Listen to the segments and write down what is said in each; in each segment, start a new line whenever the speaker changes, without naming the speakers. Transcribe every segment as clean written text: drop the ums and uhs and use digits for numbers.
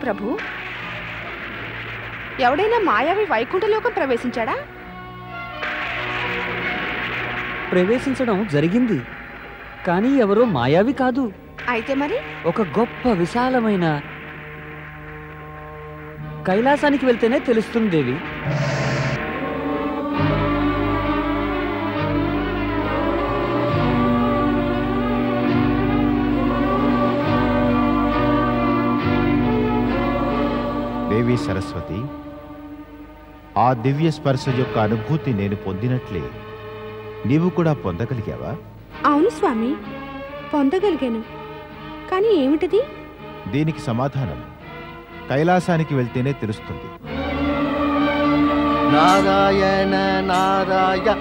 ప్రభు? ఎవడైనా మాయావి వైకుంఠలోకం ప్రవేశించాడా?
ప్రవేశించడం జరిగింది, కానీ ఎవరో మాయావి కాదు.
అయితే మరి
ఒక గొప్ప విశాలమైన కైలాసానికి వెళ్తేనే తెలుస్తుంది దేవి.
దేవి సరస్వతి, ఆ దివ్య స్పర్శ యొక్క అనుభూతి నేను పొందినట్లే నీవు కూడా పొందగలిగావా?
అవును స్వామి, పొందగలిగాను. కానీ ఏమిటది?
దీనికి సమాధానం కైలాసానికి వెళ్తేనే తెలుస్తుంది.
నారాయణ నారాయణ.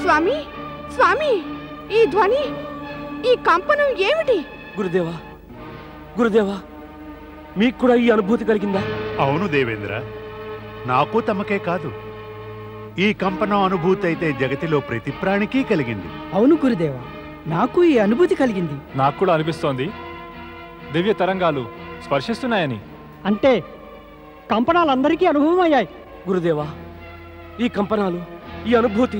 స్వామి, స్వామి, ఈ ధ్వని, ఈ కంపనం ఏమిటి?
గురుదేవా, గురుదేవా, మీకు కూడా ఈ అనుభూతి కలిగిందా?
అవును దేవేంద్ర, నాకు తమకే కాదు, ఈ కంపనం అనుభూతి అయితే జగతిలో ప్రతి ప్రాణికి కలిగింది.
అవును గురుదేవా, నాకు ఈ అనుభూతి కలిగింది.
నాకు కూడా అనిపిస్తోంది దివ్య తరంగాలు స్పర్శిస్తున్నాయని.
అంటే కంపనాలందరికీ అనుభవం అయ్యాయి.
గురుదేవా, ఈ కంపనాలు, ఈ అనుభూతి,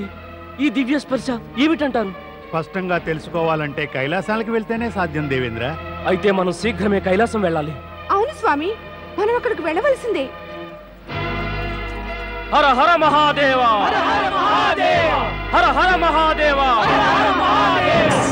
ఈ దివ్య స్పర్శ ఏమిటంటారు?
స్పష్టంగా తెలుసుకోవాలంటే కైలాసానికి వెళ్తేనే సాధ్యం దేవేంద్ర.
అయితే మనం శీఘ్రమే కైలాసం వెళ్ళాలి.
అవును స్వామి, మనం అక్కడికి వెళ్ళవలసిందే.
హర హర మహాదేవా, హర హర మహాదేవా, హర హర మహాదేవా, హర హర మహాదేవా.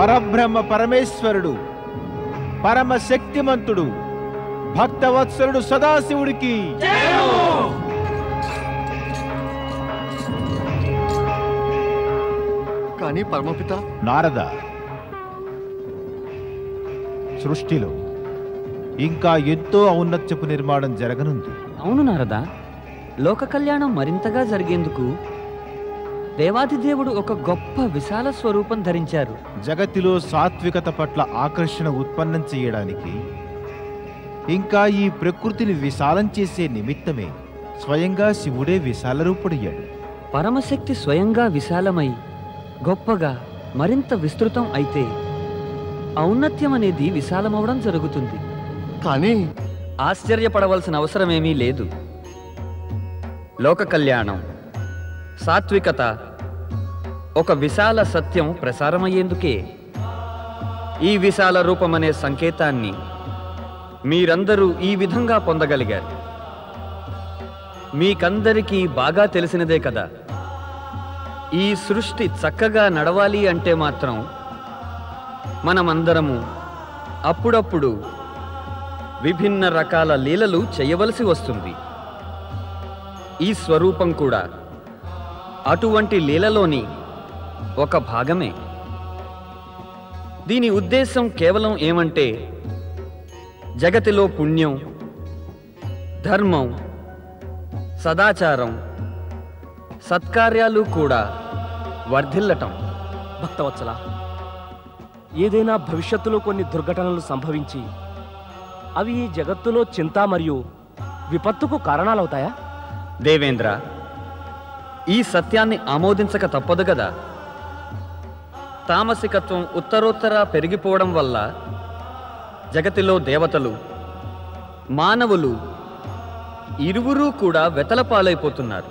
పరబ్రహ్మ పరమేశ్వరుడు, పరమ శక్తిమంతుడు, భక్తవత్సలుడు సదాశివుడికి
కానీ పరమపిత
నారద, సృష్టిలో ఇంకా ఎంతో ఔన్నత్యపు నిర్మాణం జరగనుంది.
అవును నారద, లోక కళ్యాణం మరింతగా జరిగేందుకు దేవాదిదేవుడు ఒక గొప్ప విశాల స్వరూపం ధరించారు.
జగతిలో సాత్వికత పట్ల ఆకర్షణ ఉత్పన్నం చేయడానికి, ఇంకా ఈ ప్రకృతిని విశాలం చేసే నిమిత్తమే స్వయంగా శివుడే విశాల రూపుడయ్యాడు.
పరమశక్తి స్వయంగా విశాలమై గొప్పగా మరింత విస్తృతం అయితే ఔన్నత్యం అనేది విశాలమవడం జరుగుతుంది.
కానీ
ఆశ్చర్యపడవలసిన అవసరమేమీ లేదు. లోక కళ్యాణం, సాత్వికత, ఒక విశాల సత్యం ప్రసారమయ్యేందుకే ఈ విశాల రూపమనే సంకేతాన్ని మీరందరూ ఈ విధంగా పొందగలిగారు. మీకందరికీ బాగా తెలిసినదే కదా, ఈ సృష్టి చక్కగా నడవాలి అంటే మాత్రం మనమందరము అప్పుడప్పుడు విభిన్న రకాల లీలలు చేయవలసి వస్తుంది. ఈ స్వరూపం కూడా అటువంటి లీలలోని ఒక భాగమే. దీని ఉద్దేశం కేవలం ఏమంటే జగతిలో పుణ్యం, ధర్మం, సదాచారం, సత్కార్యాలు కూడా వర్ధిల్లటం.
భక్తవత్సల, ఏదైనా భవిష్యత్తులో కొన్ని దుర్ఘటనలు సంభవించి అవి ఈ జగత్తులో చింత మరియు విపత్తుకు కారణాలవుతాయా?
దేవేంద్ర, ఈ సత్యాన్ని ఆమోదించక తప్పదు కదా. తామసికత్వం ఉత్తరోత్తర పెరిగిపోవడం వల్ల జగతిలో దేవతలు మానవులు ఇరువురూ కూడా వెతలపాలైపోతున్నారు.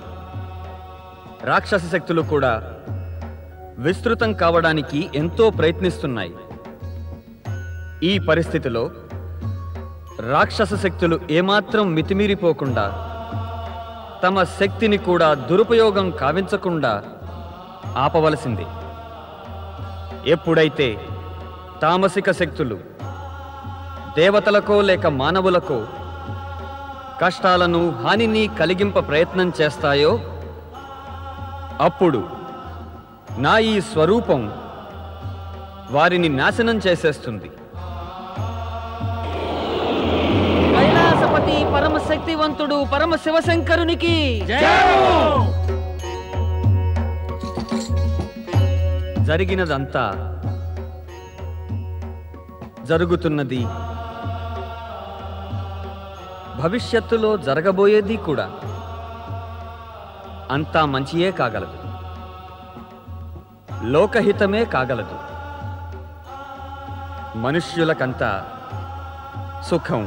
రాక్షస శక్తులు కూడా విస్తృతం కావడానికి ఎంతో ప్రయత్నిస్తున్నాయి. ఈ పరిస్థితిలో రాక్షస శక్తులు ఏమాత్రం మితిమీరిపోకుండా తమ శక్తిని కూడా దురుపయోగం కావించకుండా ఆపవలసింది. ఎప్పుడైతే తామసిక శక్తులు దేవతలకో లేక మానవులకో కష్టాలను హానిని కలిగింప ప్రయత్నం చేస్తాయో అప్పుడు నా ఈ స్వరూపం వారిని నాశనం చేసేస్తుంది. కైలాసపతి పరమశక్తివంతుడు పరమ శివశంకరునికి జరిగినదంతా జరుగుతున్నది, భవిష్యత్తులో జరగబోయేది కూడా అంతా మంచియే కాగలదు, లోకహితమే కాగలదు. మనుష్యులకంతా సుఖం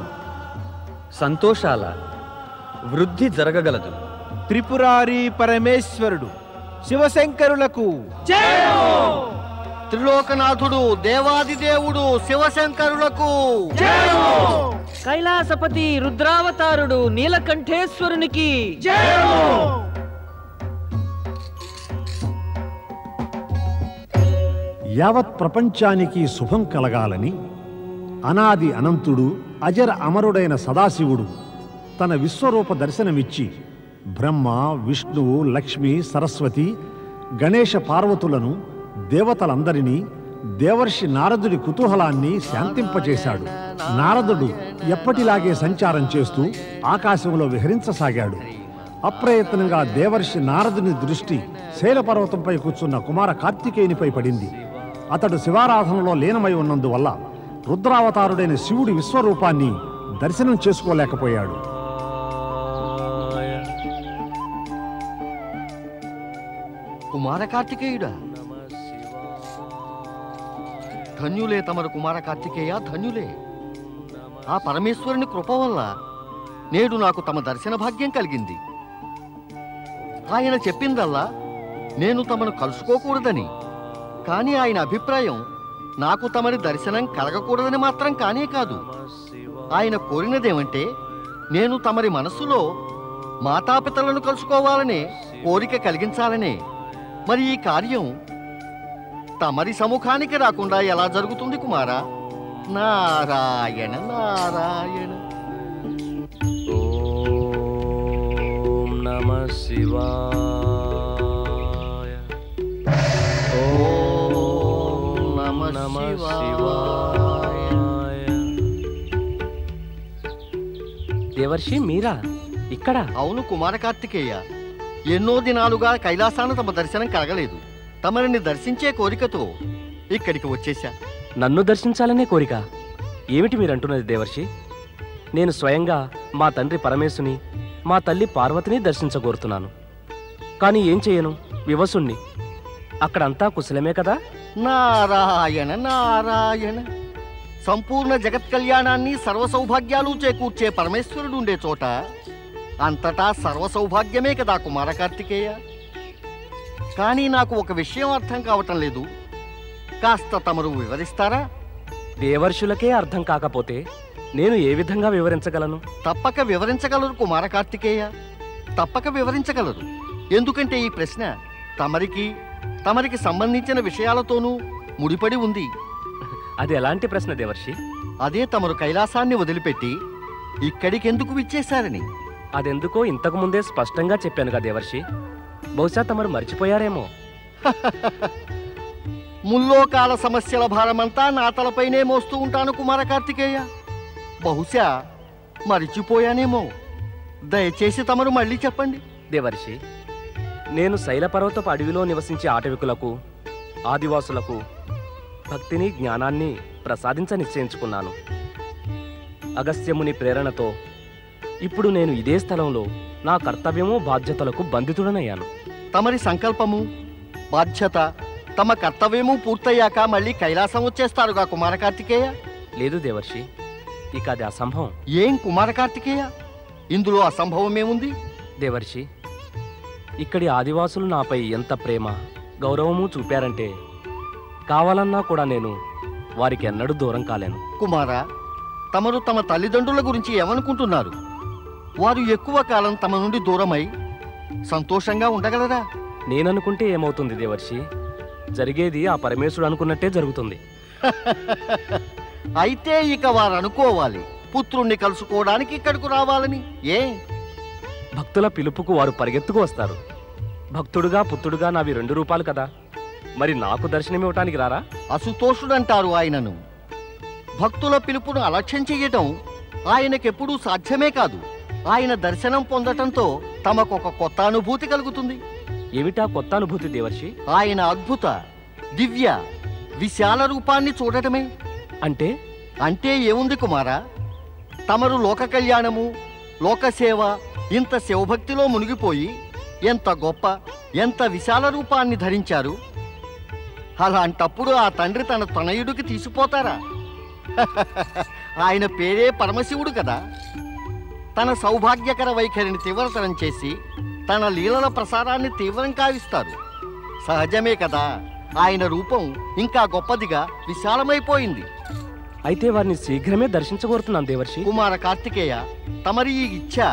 సంతోషాల వృద్ధి జరగగలదు.
త్రిపురారి పరమేశ్వరుడు శివశంకరులకు
త్రిలోకనాథుడు దేవాదిదేవుడు శివశంకరులకు
కైలాసపతి రుద్రావతారుడు నీలకంఠేశ్వరునికి
యావత్ ప్రపంచానికి శుభం కలగాలని అనాది అనంతుడు అజర అమరుడైన సదాశివుడు తన విశ్వరూప దర్శనమిచ్చి బ్రహ్మ విష్ణువు లక్ష్మి సరస్వతి గణేశ పార్వతులను దేవతలందరినీ దేవర్షి నారదుడి కుతూహలాన్ని శాంతింపచేశాడు. నారదుడు ఎప్పటిలాగే సంచారం చేస్తూ ఆకాశంలో విహరించసాగాడు. అప్రయత్నంగా దేవర్షి నారదుని దృష్టి శైలపర్వతంపై కూర్చున్న కుమార కార్తికేయునిపై పడింది. అతడు శివారాధనలో లీనమై ఉన్నందువల్ల రుద్రావతారుడైన శివుడి విశ్వరూపాన్ని దర్శనం చేసుకోలేకపోయాడు.
కుమార కార్తికేయుడా, ధన్యులే తమరు కుమార కార్తికేయ, ధన్యులే. ఆ పరమేశ్వరుని కృప వల్ల నేడు నాకు తమ దర్శన భాగ్యం కలిగింది. ఆయన చెప్పిందల్లా నేను తమను కలుసుకోకూడదని, కానీ ఆయన అభిప్రాయం నాకు తమరి దర్శనం కలగకూడదని మాత్రం కానే కాదు. ఆయన కోరినదేమంటే నేను తమరి మనస్సులో మాతాపితలను కలుసుకోవాలనే కోరిక కలిగించాలనే. మరి ఈ కార్యం తమరి సముఖానికి రాకుండా ఎలా జరుగుతుంది కుమారా? నారాయణ నారాయణ.
ఓం నమః శివాయ.
ఓం నమః శివాయ.
దేవర్షి మీరా ఇక్కడ?
అవును కుమార కార్తికేయ, ఎన్నో దినాలుగా కైలాసాన తమ దర్శనం కలగలేదు. తమరిని దర్శించే కోరికతో ఇక్కడికి వచ్చేశా.
నన్ను దర్శించాలనే కోరిక? ఏమిటి మీరంటున్నది దేవర్షి? నేను స్వయంగా మా తండ్రి పరమేశుని, మా తల్లి పార్వతిని దర్శించగోరుతున్నాను. కానీ ఏం చేయను, వివసుణ్ణి. అక్కడంతా కుశలమే కదా?
నారాయణ నారాయణ. సంపూర్ణ జగత్ కళ్యాణాన్ని సర్వసౌభాగ్యాలు చేకూర్చే పరమేశ్వరుడు ఉండే చోట అంతటా సర్వసౌభాగ్యమే కదా కుమార కార్తికేయ. కానీ నాకు ఒక విషయం అర్థం కావటం లేదు. కాస్త తమరు వివరిస్తారా?
దేవర్షులకే అర్థం కాకపోతే నేను ఏ విధంగా వివరించగలను?
తప్పక వివరించగలరు కుమార కార్తికేయ, తప్పక వివరించగలరు. ఎందుకంటే ఈ ప్రశ్న తమరికి సంబంధించిన విషయాలతోనూ ముడిపడి ఉంది.
అది ఎలాంటి ప్రశ్న దేవర్షి?
అదే తమరు కైలాసాన్ని వదిలిపెట్టి ఇక్కడికెందుకు విచ్చేశారని.
అదెందుకో ఇంతకు ముందే స్పష్టంగా చెప్పానుగా దేవర్షి. బహుశా తమరు మర్చిపోయారేమో.
ముల్లోకాల సమస్యల భారమంతా నా తలపైనే మోస్తూ ఉంటాను కుమార కార్తికేయ. బహుశా మరిచిపోయానేమో. దయచేసి తమరు మళ్ళీ చెప్పండి.
దేవర్షి, నేను శైలపర్వతపు అడవిలో నివసించే ఆటవికులకు, ఆదివాసులకు భక్తిని జ్ఞానాన్ని ప్రసాదించ నిశ్చయించుకున్నాను. అగస్త్యముని ప్రేరణతో ఇప్పుడు నేను ఇదే స్థలంలో నా కర్తవ్యము బాధ్యతలకు బంధితుడనయ్యాను.
తమరి సంకల్పము బాధ్యత తమ కర్తవ్యము పూర్తయ్యాక మళ్ళీ కైలాసం వచ్చేస్తారుగా కుమార కార్తికేయ?
లేదు దేవర్షి, ఇక అది అసంభవం.
ఏం కుమార కార్తికేయ, ఇందులో అసంభవమేముంది?
దేవర్షి, ఇక్కడి ఆదివాసులు నాపై ఎంత ప్రేమ గౌరవము చూపారంటే కావాలన్నా కూడా నేను వారికి ఎన్నడూ దూరం కాలేను.
కుమారా, తమరు తమ తల్లిదండ్రుల గురించి ఏమనుకుంటున్నారు? వారు ఎక్కువ కాలం తమ నుండి దూరమై సంతోషంగా ఉండగలరా?
నేననుకుంటే ఏమవుతుంది దేవర్షి? జరిగేది ఆ పరమేశ్వరుడు అనుకున్నట్టే జరుగుతుంది.
అయితే ఇక వారు అనుకోవాలి పుత్రుణ్ణి కలుసుకోవడానికి ఇక్కడకు రావాలని. ఏ
భక్తుల పిలుపుకు వారు పరిగెత్తుకు వస్తారు. భక్తుడుగా పుత్రుడుగా నావి 2 రూపాలు కదా, మరి నాకు దర్శనమివ్వటానికి రారా?
అసుతోషుడంటారు ఆయనను. భక్తుల పిలుపును అలక్ష్యం చెయ్యటం ఆయనకెప్పుడూ సాధ్యమే కాదు. ఆయన దర్శనం పొందటంతో తమకొక కొత్త అనుభూతి కలుగుతుంది.
ఏమిటా కొత్త అనుభూతి దేవర్షి?
ఆయన అద్భుత దివ్య విశాల రూపాన్ని చూడటమే.
అంటే
అంటే ఏముంది కుమారా, తమరు లోక కళ్యాణము లోకసేవ ఇంత శివభక్తిలో మునిగిపోయి ఎంత గొప్ప ఎంత విశాల రూపాన్ని ధరించారు. అలాంటప్పుడు ఆ తండ్రి తన తనయుడికి తీసిపోతారా? ఆయన పేరే పరమశివుడు కదా. తన సౌభాగ్యకర వైఖరిని తీవ్రతరం చేసి తన లీలల ప్రసారాన్ని తీవ్రం కావిస్తారు. సహజమే కదా, ఆయన రూపం ఇంకా గొప్పదిగా విశాలమైపోయింది.
అయితే వారిని శీఘ్రమే దర్శించగోరుతున్నాను దేవర్షి.
కుమార కార్తికేయ, తమరి ఈ ఇచ్ఛ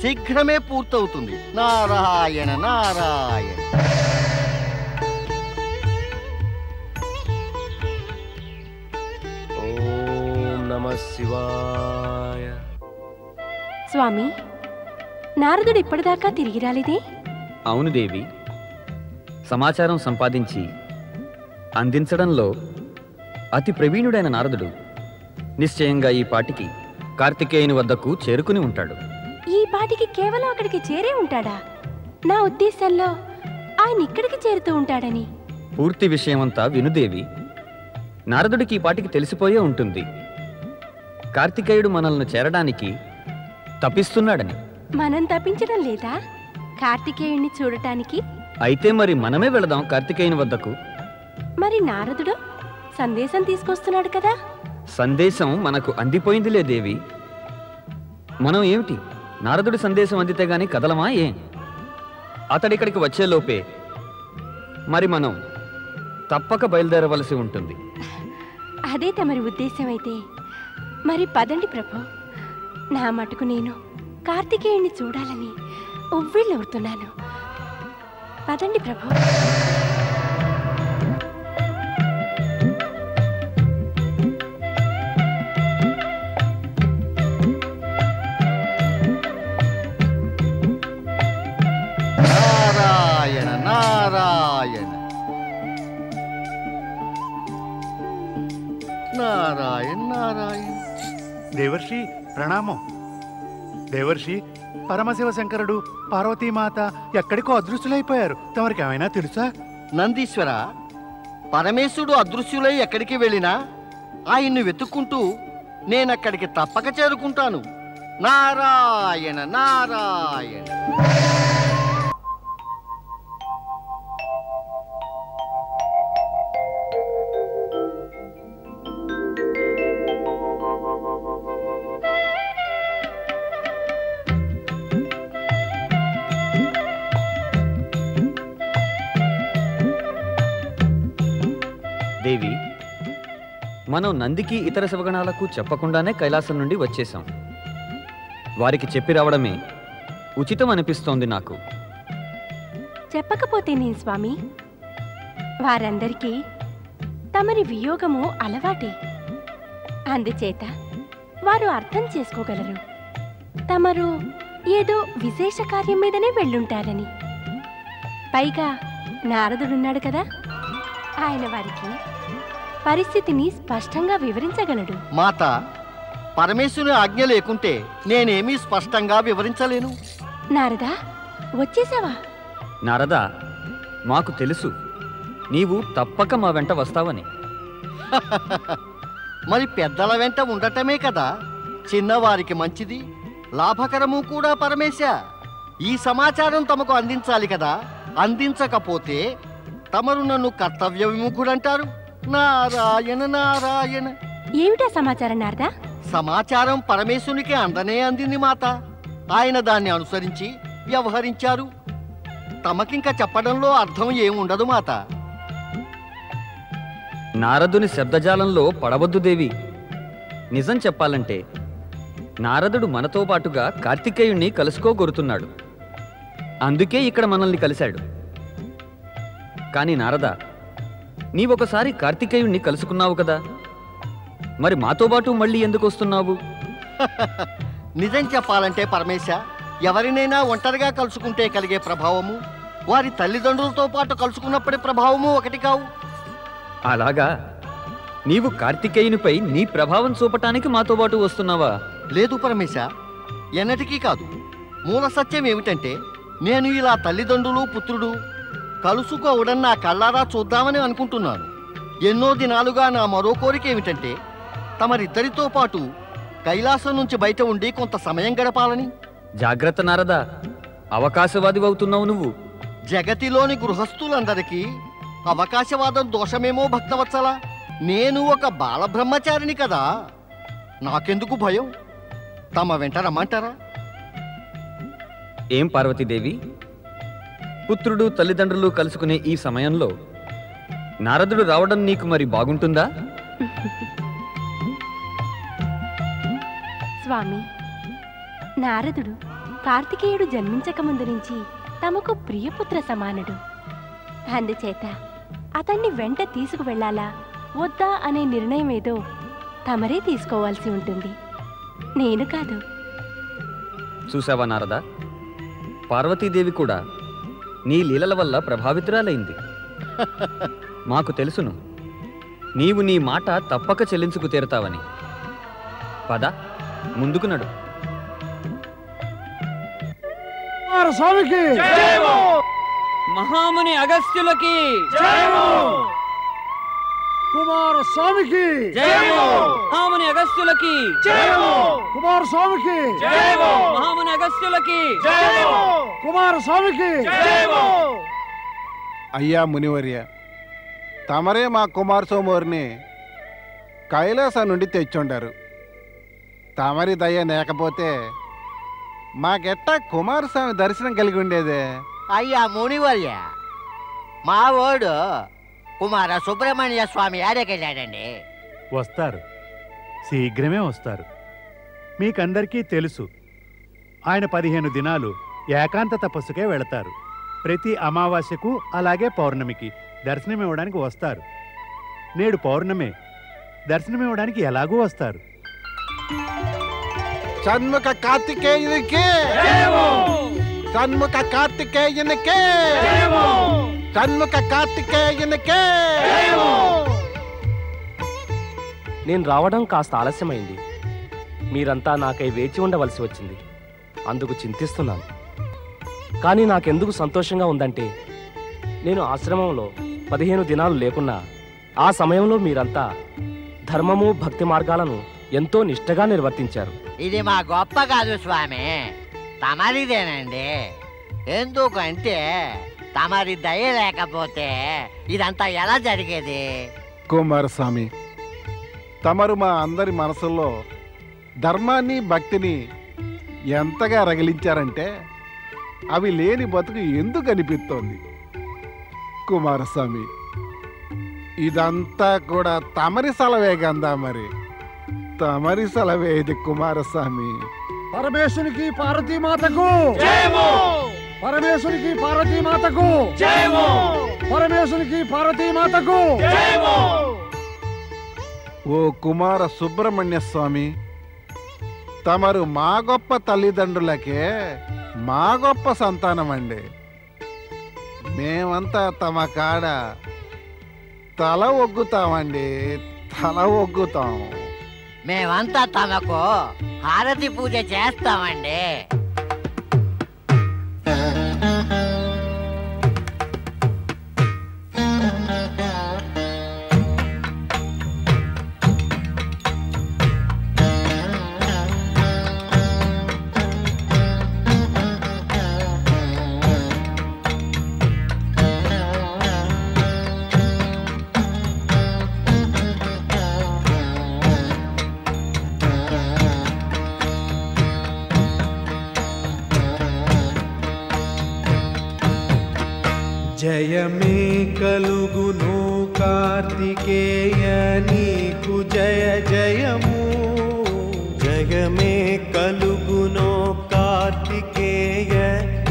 శీఘ్రమే పూర్తవుతుంది. నారాయణ నారాయణ.
ఓం నమః శివాయ.
స్వామి, నారదుడు ఇప్పటిదాకా తిరిగి రాలేదే?
అవును దేవి, సమాచారం సంపాదించి అందించడంలో అతి ప్రవీణుడైన నారదుడు నిశ్చయంగా ఈ పాటికి కార్తికేయుని వద్దకు చేరుకుని ఉంటాడు.
ఈ పాటికి కేవలం అక్కడికి చేరే ఉంటాడా? నా ఉద్దేశంలో ఆయన ఇక్కడికి చేరుతూ ఉంటాడని.
పూర్తి విషయమంతా వినుదేవి. నారదుడికి ఈ పాటికి తెలిసిపోయే ఉంటుంది కార్తికేయుడు మనల్ని చేరడానికి తపిస్తున్నాడని.
మనం తప్పించడం లేదా కార్తికేయుణ్ణి చూడటానికి?
అయితే మరి మనమే వెళదాం కార్తికేయుని వద్దకు.
మరి నారదుడు సందేశం తీసుకొస్తున్నాడు కదా?
సందేశం మనకు అందిపోయిందిలే దేవి. మనం ఏమిటి నారదుడి సందేశం అందితే గాని కదలమా? ఏం అతడిక్కడికి వచ్చేలోపే మరి మనం తప్పక బయలుదేరవలసి ఉంటుంది.
అదే తమరి ఉద్దేశం అయితే మరి పదండి ప్రభు. నా మటుకు నేను కార్తికేయుణ్ణి చూడాలని ఉవ్విళ్ళవుతున్నాను. పదండి ప్రభు.
నారాయణ నారాయణ నారాయణ నారాయణ.
దేవర్షి ప్రణామం. దేవర్షి, పరమశివ శంకరుడు పార్వతీమాత ఎక్కడికో అదృశ్యులైపోయారు. తమరికి ఏమైనా తెలుసా?
నందీశ్వర, పరమేశుడు అదృశ్యులై ఎక్కడికి వెళ్ళినా ఆయన్ని వెతుక్కుంటూ నేనక్కడికి తప్పక చేరుకుంటాను. నారాయణ నారాయణ.
దేవి, మనం నందికి ఇతర శివగణాలకు చెప్పకుండానే కైలాసం నుండి వచ్చేశాం. వారికి చెప్పి రావడమే ఉచితం అనిపిస్తోంది నాకు.
చెప్పకపోతే నేను స్వామి, వారందరికీ తమరి వియోగము అలవాటే. అందుచేత వారు అర్థం చేసుకోగలరు తమరు ఏదో విశేష కార్యం మీదనే వెళ్ళుంటారని. పైగా నారదుడున్నాడు కదా, ఆయన వారికి పరిస్థితిని స్పష్టంగా వివరించగలడు.
మాత, పరమేశ్వరుని ఆజ్ఞ లేకుంటే నేనేమీ స్పష్టంగా వివరించలేను.
నారదా, వచ్చేసావా?
నారదా, మాకు తెలుసు నీవు తప్పక మా వెంట వస్తావని.
మరి పెద్దల వెంట ఉండటమే కదా చిన్నవారికి మంచిది, లాభకరము కూడా. పరమేశ, ఈ సమాచారం తమకు అందించాలి కదా. అందించకపోతే తమరు నన్ను కర్తవ్య విముఖుడంటారు. నారాయణ నారాయణ.
ఏమిటా సమాచారం నారదా?
సమాచారం పరమేశునికి అందనే అందింది మాత. ఆయన దాన్ని అనుసరించి వ్యవహరించారు. తమకింక చెప్పడంలో అర్థం ఏముండదు మాత.
నారదుని శబ్దజాలంలో పడవద్దు దేవి. నిజం చెప్పాలంటే నారదుడు మనతో పాటుగా కార్తికేయుణ్ణి కలుసుకోగోరుతున్నాడు. అందుకే ఇక్కడ మనల్ని కలిశాడు. కానీ నారద, నీవొకసారి కార్తికేయుణ్ణి కలుసుకున్నావు కదా, మరి మాతో పాటు మళ్ళీ ఎందుకు వస్తున్నావు?
నిజం చెప్పాలంటే పరమేశ, ఎవరినైనా ఒంటరిగా కలుసుకుంటే కలిగే ప్రభావము వారి తల్లిదండ్రులతో పాటు కలుసుకున్నప్పటి ప్రభావము ఒకటి కావు.
అలాగా? నీవు కార్తికేయునిపై నీ ప్రభావం చూపటానికి మాతో పాటు వస్తున్నావా?
లేదు పరమేశ, ఎన్నటికీ కాదు. మూల సత్యం ఏమిటంటే, నేను ఇలా తల్లిదండ్రులు పుత్రుడు కలుసుకోవడం నా కళ్ళారా చూద్దామని అనుకుంటున్నాను. ఎన్నో దినాలుగా నా మరో కోరిక ఏమిటంటే, తమరిద్దరితో పాటు కైలాసం నుంచి బయట ఉండి కొంత సమయం గడపాలని.
జాగ్రత్త నారదా, అవకాశవాదివవుతున్నావు నువ్వు.
జగతిలోని గృహస్థులందరికీ అవకాశవాదం దోషమేమో భక్తవత్సల. నేను ఒక బాలబ్రహ్మచారిని కదా, నాకెందుకు భయం? తమ వెంట రమ్మంటారా?
ఏం పార్వతీదేవి, పుత్రుడు తల్లిదండ్రులు కలుసుకునే ఈ సమయంలో నారదుడు రావడం నీకు మరి బాగుంటుందా?
స్వామి, నారదుడు కార్తికేయుడు జన్మించక ముందు నుంచి తమకు ప్రియపుత్ర సమానుడు. అందుచేత అతన్ని వెంట తీసుకువెళ్లాలా వద్దా అనే నిర్ణయం ఏదో తమరే తీసుకోవాల్సి ఉంటుంది, నేను కాదు.
చూసావా నారదా, పార్వతీదేవి కూడా నీ లీలల వల్ల ప్రభావితురాలైంది. మాకు తెలుసును, నీవు నీ మాట తప్పక చెల్లించుకు తీరుతావని. పద, ముందుకు నడు.
స్వామికి
మహాముని అగస్త్యులకి,
కుమార స్వామికి,
మహాముని అగస్త్యులకి,
కుమార స్వామికి,
మహాముని అగస్త్యులకి,
కుమార స్వామికి.
అయ్యా మునివర్య, తమరే మా కుమార సోమవారిని కైలాసం నుండి తెచ్చుండారు. తమరి దయ లేకపోతే మాకెట్టా కుమారస్వామి దర్శనం కలిగి ఉండేదే.
అయ్యా మునివర్య, మా ఓడు కుమార సుబ్రహ్మణ్య స్వామి ఆడకెళ్ళాడండి.
వస్తారు, శీఘ్రమే వస్తారు. మీకందరికీ తెలుసు, ఆయన 15 దినాలు ఏకాంత తపస్సుకే వెళతారు. ప్రతి అమావాస్యకు అలాగే పౌర్ణమికి దర్శనమివ్వడానికి వస్తారు. నేడు పౌర్ణమే, దర్శనమివ్వడానికి ఎలాగూ వస్తారు.
షణ్ముఖ కార్తికేయునికి, షణ్ముఖ కార్తికేయునికి, షణ్ముఖ కార్తికేయునికి.
నేను రావడం కాస్త ఆలస్యమైంది. మీరంతా నాకై వేచి ఉండవలసి వచ్చింది. అందుకు చింతిస్తున్నాను. కానీ నాకెందుకు సంతోషంగా ఉందంటే, నేను ఆశ్రమంలో 15 దినాలు లేకున్నా ఆ సమయంలో మీరంతా ధర్మము భక్తి మార్గాలను ఎంతో నిష్ఠగా నిర్వర్తించారు.
ఇది మా గొప్ప కాదు స్వామి, తమరిదేనండి. ఎందుకంటే తమరి దయ లేకపోతే ఇదంతా ఎలా జరిగేది?
కుమారస్వామి, తమరు మా అందరి మనసుల్లో ధర్మాన్ని భక్తిని ఎంతగా రగిలించారంటే అవి లేని బతుకు ఎందుకు అనిపిస్తోంది. కుమారస్వామి, ఇదంతా కూడా తమరి సెలవే గందా, మరి తమరి సెలవే ఇది కుమారస్వామి.
పరమేశ్వరికి పార్వతీమాతకు, పరమేశ్వరికి పార్వతీమాతకు, పరమేశ్వరికి పార్వతీమాతకు.
ఓ కుమార సుబ్రహ్మణ్య స్వామి, తమరు మా గొప్ప తల్లిదండ్రులకే మా గొప్ప సంతానం అండి. మేమంతా తమ కాడ తల ఒగ్గుతామండి, తల ఒగ్గుతాం.
మేమంతా తమకు హారతి పూజ చేస్తామండి.
జయమే కలుగును కార్తికేయ నీకు జయ జయము జయమే కలుగును కార్తికేయ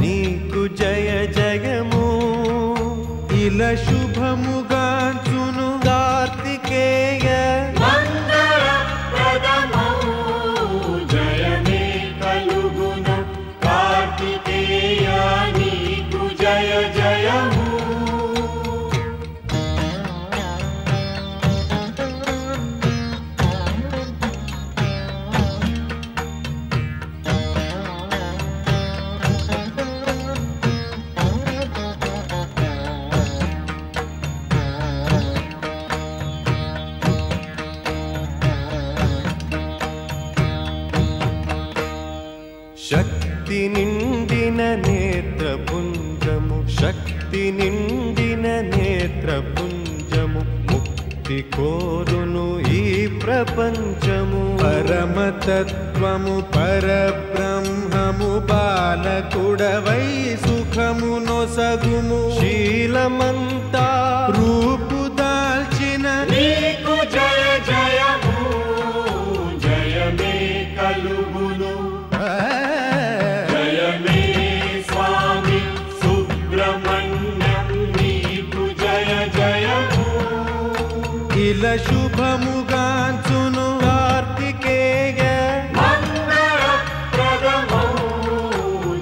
నీకు జయ జయము ఇలా శుభముగాంచును కార్తికేయ
జయమే కలుగును కార్తికేయ నీకు జయ జయము
శక్తి నిండిన నేత్రపుంజము శక్తి నిండిన నేత్రపుంజము ముక్తి కోరును ఈ ప్రపంచము పరమతత్వము పరబ్రహ్మము బాలకుడవై సుఖము నొసగుము శీలమంతా రూపు దాల్చిన
నీకు జయ జయము జయమే కలుగును జయమే స్వామి సుబ్రహ్మణ్యం నీకు జయ జయము
ఇలా శుభముగాంచును కార్తికేయ
మంగళప్రదమౌ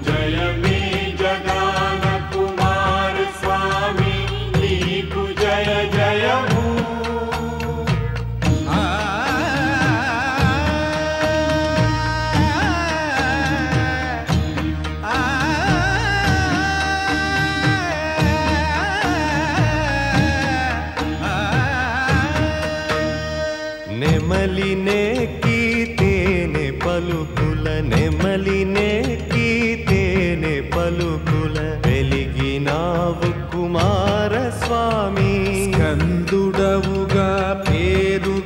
జయమే జగాన కుమార స్వామి నీకు జయ జయము
నెమలినే కీతేనే పలుకుల నెమలినే కీతేనే పలుకుల వెలిగినావు కుమార స్వామి స్కందుడవుగా పేరుగాంచితివీవు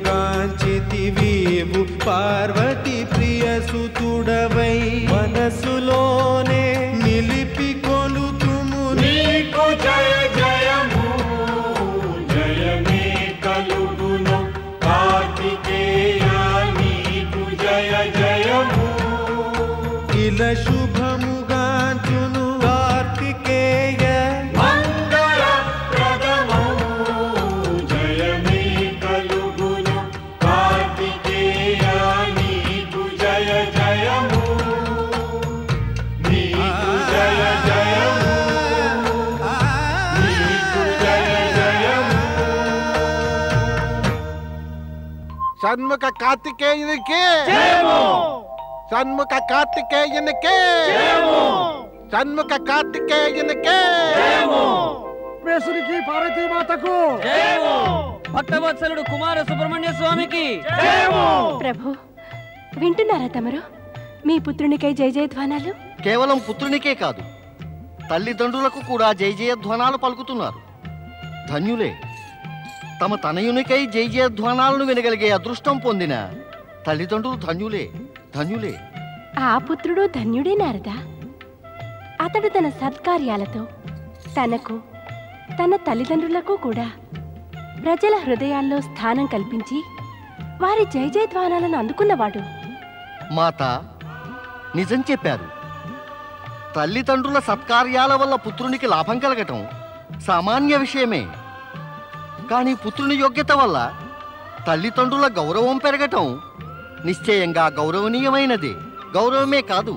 పార్వతి ప్రియసుతుడవై మనసులోనే నిలిపి కొలుతుము
నీకు జయ జయము జయమే కలుగును కార్తికేయ నీకు జయ జయము
ఇలా శుభముగాంచును కార్తికేయ
మంగళప్రదమౌ జయమే కలుగును కార్తికేయ నీకు జయ జయము నీకు జయ జయము నీకు జయ జయము
షణ్ముఖ కార్తికేయునికి షణ్ముఖ కార్తికేయునికి షణ్ముఖ కార్తికేయునికి
పరమేశ్వరికి పార్వతీ మాతకు
భక్తవత్సలుడు కుమార సుబ్రహ్మణ్య స్వామికి
ప్రభు వింటున్నారా తమరు మీ పుత్రునికై జయ జయధ్వానాలు
కేవలం పుత్రునికే కాదు తల్లిదండ్రులకు కూడా జయ జయధ్వానాలు పలుకుతున్నారు. ధన్యులే. తమ తనయునికై జయ జయధ్వానాలను వినగలిగే అదృష్టం పొందిన తల్లిదండ్రులు ధన్యులే ధన్యులే.
ఆ పుత్రుడు ధన్యుడే నారదా. అతడు తన సత్కార్యాలతో తనకు తన తల్లిదండ్రులకు కూడా ప్రజల హృదయాల్లో స్థానం కల్పించి వారి జయ జయధ్వానాలను అందుకున్నవాడు.
మాత నిజం చెప్పారు. తల్లిదండ్రుల సత్కార్యాల వల్ల పుత్రునికి లాభం కలగటం సామాన్య విషయమే. కానీ పుత్రుని యోగ్యత వల్ల తల్లిదండ్రుల గౌరవం పెరగటం నిశ్చయంగా గౌరవనీయమైనదే. గౌరవమే కాదు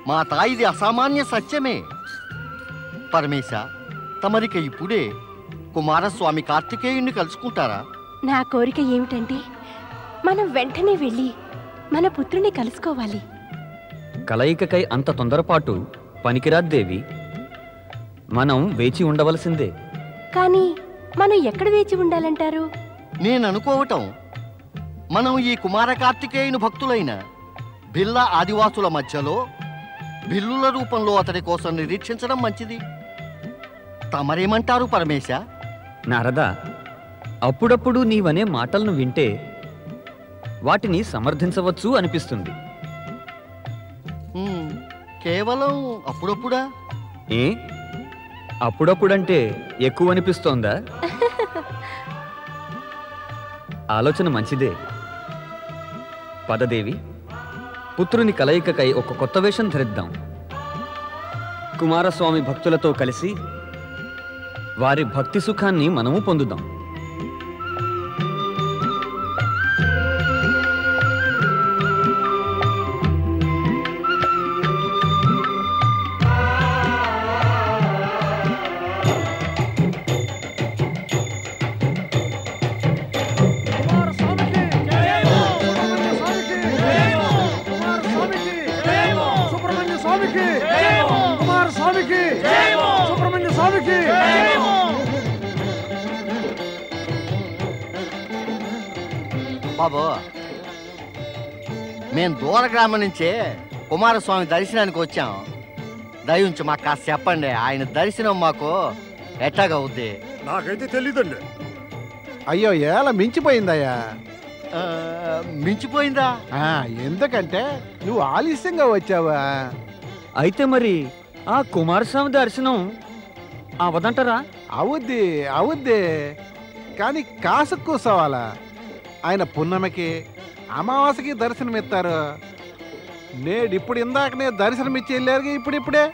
మాత, ఇది అసామాన్య సత్యమే. పరమేశ, తమరిక ఇప్పుడే కుమారస్వామి కార్తికేయుణ్ణి కలుసుకుంటారా?
నా కోరిక ఏమిటంటే మనం వెంటనే వెళ్ళి మన పుత్రుని కలుసుకోవాలి.
కలయికకై అంత తొందరపాటు పనికిరాద్దేవి. మనం వేచి ఉండవలసిందే.
కానీ మనం ఎక్కడ వేచి ఉండాలంటారు?
నేననుకోవటం మనం ఈ కుమార కార్తికేయుని భక్తులైన బిల్ల ఆదివాసుల మధ్యలో బిల్లుల రూపంలో అతడి కోసం నిరీక్షించడం మంచిది. తమరేమంటారు పరమేశ?
నారదా, అప్పుడప్పుడు నీవనే మాటలను వింటే వాటిని సమర్థించవచ్చు అనిపిస్తుంది.
కేవలం అప్పుడప్పుడా?
ఏ అప్పుడప్పుడంటే ఎక్కువ అనిపిస్తోందా? ఆలోచన మంచిదే. పదదేవి, పుత్రుని కలయికకై ఒక కొత్త వేషం ధరిద్దాం. కుమారస్వామి భక్తులతో కలిసి వారి భక్తి సుఖాన్ని మనము పొందుదాం.
బాబు, మేము దూర గ్రామం నుంచే కుమారస్వామి దర్శనానికి వచ్చాం. దయించి మాకు కాస్త చెప్పండి, ఆయన దర్శనం మాకు ఎట్టాగవుద్ది?
నాకైతే తెలీదండి. అయ్యో, ఎలా మించిపోయిందయ్యా.
మించిపోయిందా?
ఎందుకంటే నువ్వు ఆలస్యంగా వచ్చావా.
అయితే మరి ఆ కుమారస్వామి దర్శనం అవదంటారా?
అవుద్ది అవుద్ది, కానీ కాసు కూసోవాలా. ఆయన పున్నమికి అమావాస్యకి దర్శనమిస్తారు. ఇప్పుడు ఇందాకనే దర్శనమిచ్చి వెళ్ళారు. ఇప్పుడిప్పుడే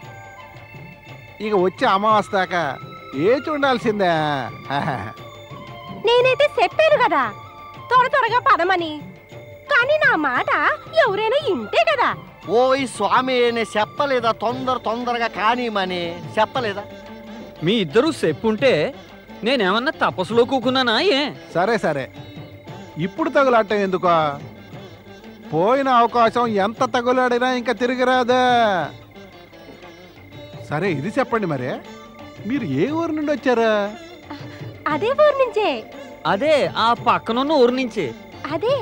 ఇక వచ్చే అమావాస్య దాకా ఏచి ఉండాల్సిందే.
నేనైతే చెప్పాను కదా త్వర త్వరగా పదమని, కానీ నా మాట ఎవరైనా ఇంటే కదా.
ఓయ్ స్వామి, నేను చెప్పలేదా తొందరగా కానీమని చెప్పలేదా?
మీ ఇద్దరూ చెప్పుంటే నేనేమన్నా తపస్సులో కూకున్నానా?
సరే సరే, ఇప్పుడు తగులాటం ఎందుకో? పోయిన అవకాశం ఎంత తగులాడినా ఇంకా తిరిగిరాదా. సరే ఇది చెప్పండి, మరి మీరు ఏ ఊరు నుండి వచ్చారా?
అదే ఊరు నుంచే.
అదే ఆ పక్కనున్న ఊరు నుంచే.
అదే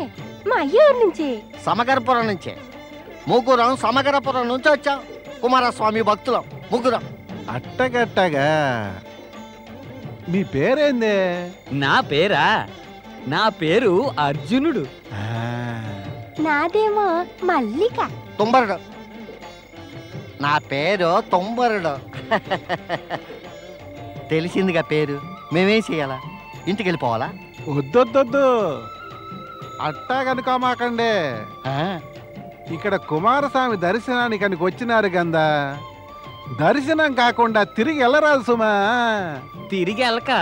మా అయ్య ఊరు నుంచే.
సమగరపురం నుంచే. ముగ్గురం సమగరపురం నుంచి వచ్చాం. కుమారస్వామి భక్తులం ముగ్గురం.
అట్టగట్టగా. మీ పేరేందే?
నా పేరా? నా పేరు అర్జునుడు.
నాదేమో మల్లిక.
తుంబరుడు. నా పేరు తుంబరుడు. తెలిసిందిగా పేరు. మేమేం చేయాలా? ఇంటికి వెళ్ళిపోవాలా?
వద్దొద్దొద్దు, అట్టాగనుకోమాకండే. ఇక్కడ కుమారస్వామి దర్శనానికి కనుక వచ్చినారు గందా, దర్శనం కాకుండా తిరిగి వెళ్ళరాదు సుమా.
తిరిగి వెళ్ళక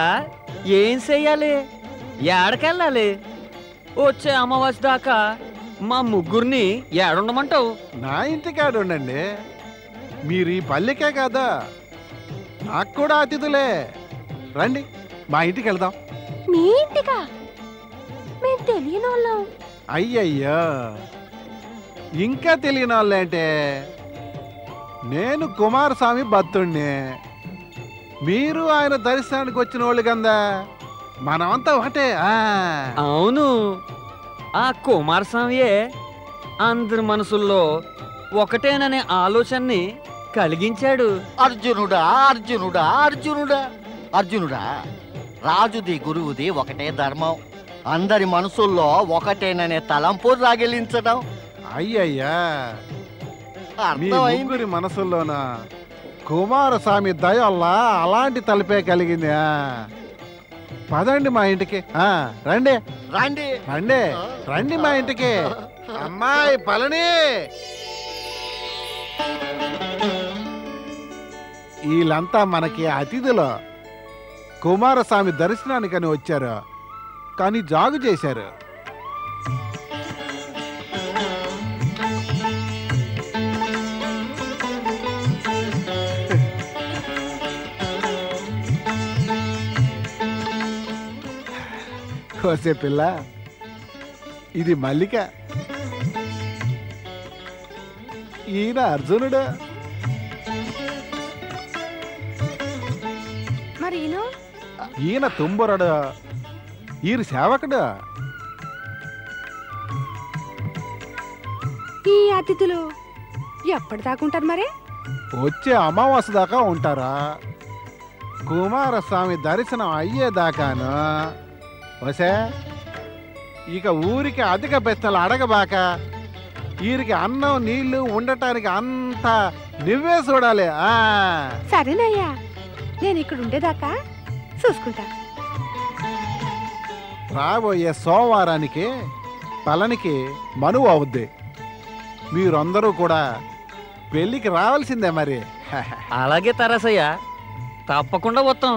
ఏం చెయ్యాలి? ఏడకెళ్ళాలి? వచ్చే అమావాస్య దాకా మా ముగ్గురిని ఏడుండమంటావు?
నా ఇంటికాడు ఉండండి. మీరు ఈ పల్లెకే కదా, నాకు కూడా అతిథులే. రండి, మా ఇంటికి వెళ్దాం.
మీ ఇంటికా? మేము తెలియని వాళ్ళం.
అయ్యయ్యో, ఇంకా తెలియని వాళ్ళంటే నేను కుమారస్వామి భక్తుణ్ణి, మీరు ఆయన దర్శనానికి వచ్చిన వాళ్ళు కదా, మనమంతా ఒకటే.
అవును, ఆ కుమారస్వామియే అందరి మనసుల్లో ఒకటేననే ఆలోచనని కలిగించాడు.
అర్జునుడా అర్జునుడా అర్జునుడా అర్జునుడా, రాజుది గురువుది ఒకటే ధర్మం. అందరి మనసుల్లో ఒకటేననే తలంపు రాగిలించడం.
అయ్యయ్యా, మీ ముగ్గురి మనసుల్లోన కుమారస్వామి దయ వల్ల అలాంటి తలపే కలిగింది. పదండి మా ఇంటికి. రండి
రండి
రండి రండి మా ఇంటికి. అమ్మాయి పళని, వీళ్ళంతా మనకి అతిథులు. కుమారస్వామి దర్శనానికని వచ్చారు, కానీ జాగు చేశారు. కోసే పిల్ల, ఇది మల్లిక, ఈయన అర్జునుడు.
మరి
ఈయన తుంబరుడు, ఈయన సేవకుడు.
ఈ అతిథులు ఎప్పటిదాకా ఉంటారు మరి?
వచ్చే అమావాస్య దాకా ఉంటారా? కుమారస్వామి దర్శనం అయ్యేదాకాను. వసే, ఇక ఊరికి అధిక బెత్తలు అడగబాక. వీరికి అన్నం నీళ్లు ఉండటానికి అంతా నువ్వే చూడాలి.
సరేనయ్యా.
నేను ఇక్కడ ఉండేదాకా చూసుకుంటా.
రాబోయే సోమవారానికి పళనికి మనువు అవుద్ది. మీరందరూ కూడా పెళ్ళికి రావాల్సిందే మరి.
అలాగే తరాసయ్య, తప్పకుండా వస్తాం.